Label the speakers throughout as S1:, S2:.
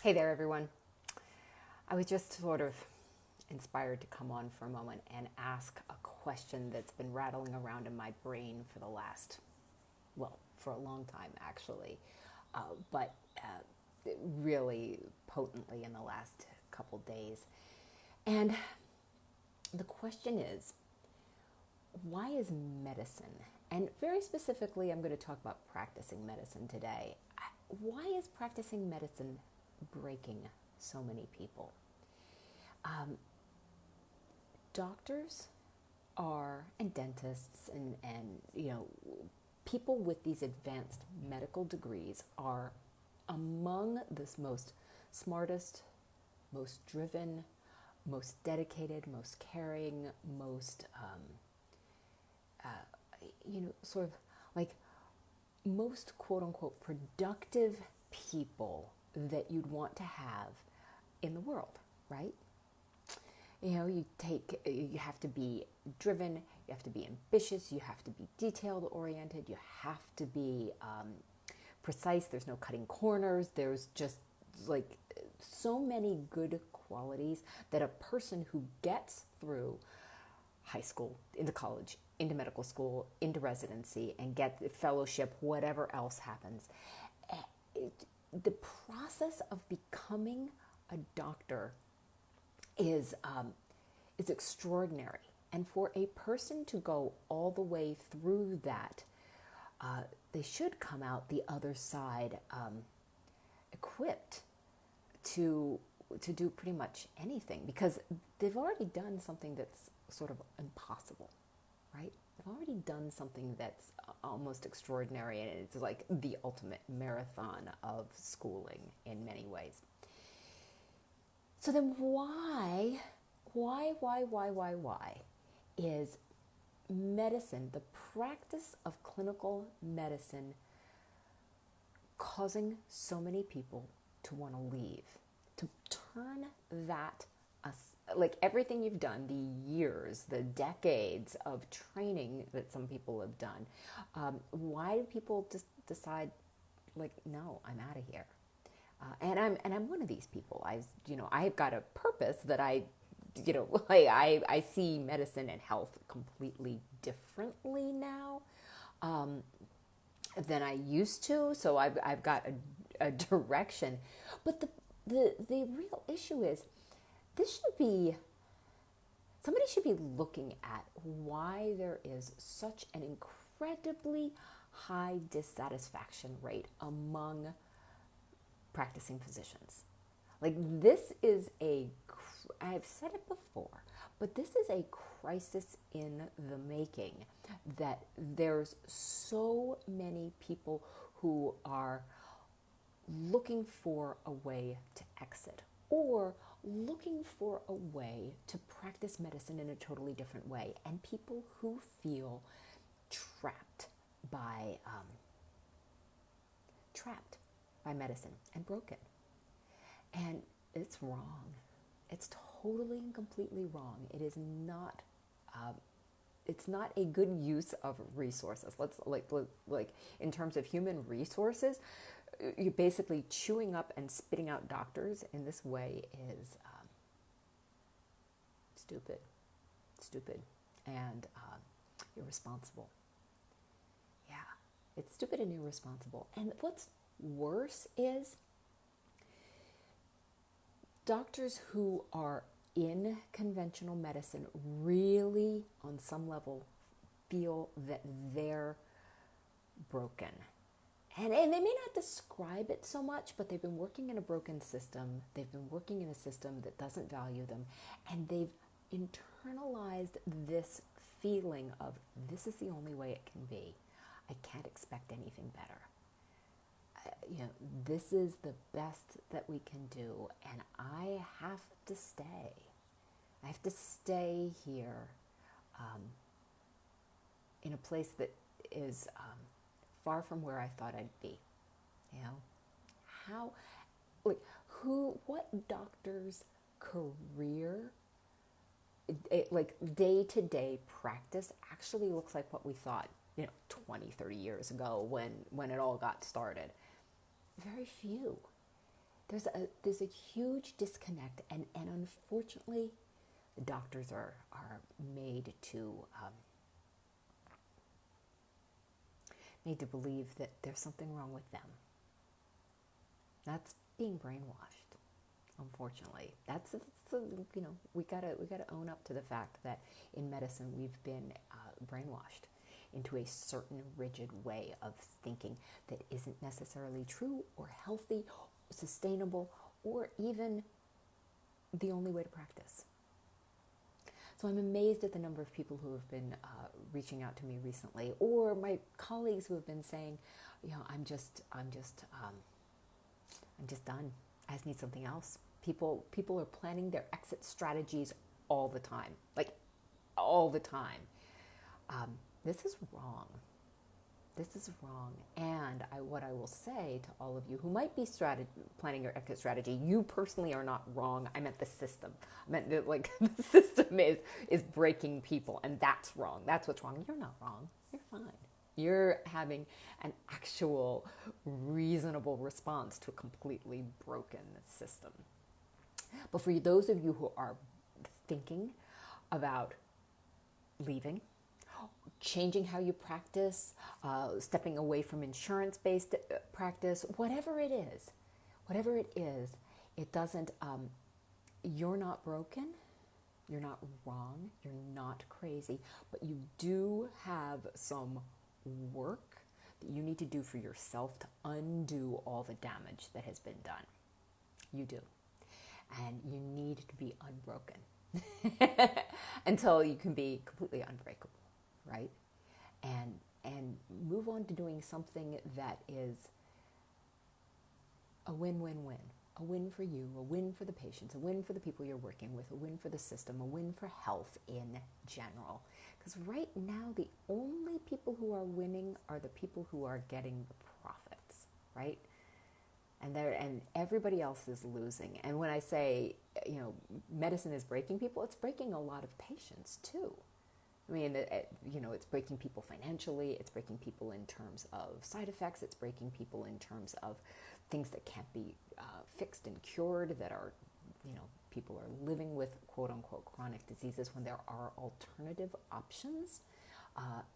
S1: Hey there, everyone. I was just sort of inspired to come on for a moment and ask a question that's been rattling around in my brain for the last, well, for a long time actually, but really potently in the last couple days. And the question is, why is medicine, and very specifically, I'm going to talk about practicing medicine today. Why is practicing medicine breaking so many people? Doctors are, and dentists, and people with these advanced medical degrees are among the most smartest, most driven, most dedicated, most caring, most sort of like most quote unquote productive people that you'd want to have in the world, right? You have to be driven, you have to be ambitious, you have to be detailed oriented, you have to be precise. There's no cutting corners. There's just like so many good qualities that a person who gets through high school, into college, into medical school, into residency, and get the fellowship, whatever else happens. The process of becoming a doctor is extraordinary. And for a person to go all the way through that, they should come out the other side equipped to do pretty much anything, because they've already done something that's sort of impossible, right? They've already done something that's almost extraordinary, and it's like the ultimate marathon of schooling in many ways. So then why is medicine, the practice of clinical medicine, causing so many people to want to leave, to turn that, like everything you've done, the years, the decades of training that some people have done, why do people just decide, like, no, I'm out of here? And I'm one of these people. I've got a purpose that like I see medicine and health completely differently now than I used to. So I've got a direction, but the real issue is somebody should be looking at why there is such an incredibly high dissatisfaction rate among practicing physicians. Like, this is I've said it before, but this is a crisis in the making, that there's so many people who are looking for a way to exit, or looking for a way to practice medicine in a totally different way, and people who feel trapped by trapped by medicine and broken. And it's wrong. It's totally and completely wrong. It is not. It's not a good use of resources. Let's like in terms of human resources, you're basically chewing up and spitting out doctors in this way is stupid, and irresponsible. Yeah, it's stupid and irresponsible. And what's worse is doctors who are in conventional medicine really, on some level, feel that they're broken. And they may not describe it so much, but they've been working in a broken system. They've been working in a system that doesn't value them. And they've internalized this feeling of, this is the only way it can be. I can't expect anything better. This is the best that we can do, and I have to stay. I have to stay here in a place that is far from where I thought I'd be. How, what doctor's career, like day-to-day practice actually looks like what we thought, 20, 30 years ago when it all got started? Very few. there's a huge disconnect, and unfortunately, the doctors are made to believe that there's something wrong with them. That's being brainwashed. Unfortunately, that's we gotta own up to the fact that in medicine we've been brainwashed into a certain rigid way of thinking that isn't necessarily true or healthy, sustainable, or even the only way to practice. So I'm amazed at the number of people who have been reaching out to me recently, or my colleagues who have been saying, I'm just done. I just need something else. People are planning their exit strategies all the time, like all the time. This is wrong. This is wrong. And what I will say to all of you who might be planning your exit strategy, you personally are not wrong. I meant the system. I meant that, the system is breaking people, and that's wrong. That's what's wrong. You're not wrong. You're fine. You're having an actual reasonable response to a completely broken system. But for those of you who are thinking about leaving, changing how you practice, stepping away from insurance-based practice, whatever it is, it doesn't, you're not broken, you're not wrong, you're not crazy, but you do have some work that you need to do for yourself to undo all the damage that has been done. You do. And you need to be unbroken until you can be completely unbreakable, right? And move on to doing something that is a win-win-win. A win for you, a win for the patients, a win for the people you're working with, a win for the system, a win for health in general. Because right now, the only people who are winning are the people who are getting the profits, right? And everybody else is losing. And when I say, medicine is breaking people, it's breaking a lot of patients too. I mean, it's breaking people financially, it's breaking people in terms of side effects, it's breaking people in terms of things that can't be fixed and cured, that are, people are living with quote unquote chronic diseases when there are alternative options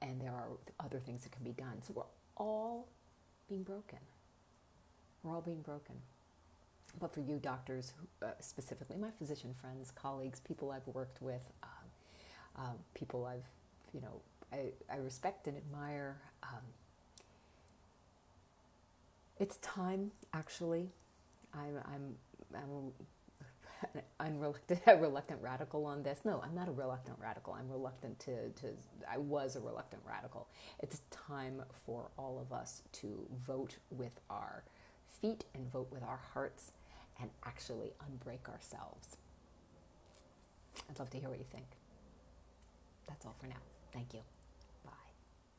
S1: and there are other things that can be done. So we're all being broken. We're all being broken. But for you doctors, specifically my physician friends, colleagues, people I've worked with, people I respect and admire. It's time, actually. I'm a reluctant radical on this. No, I'm not a reluctant radical. I'm reluctant I was a reluctant radical. It's time for all of us to vote with our feet and vote with our hearts and actually unbreak ourselves. I'd love to hear what you think. That's all for now. Thank you.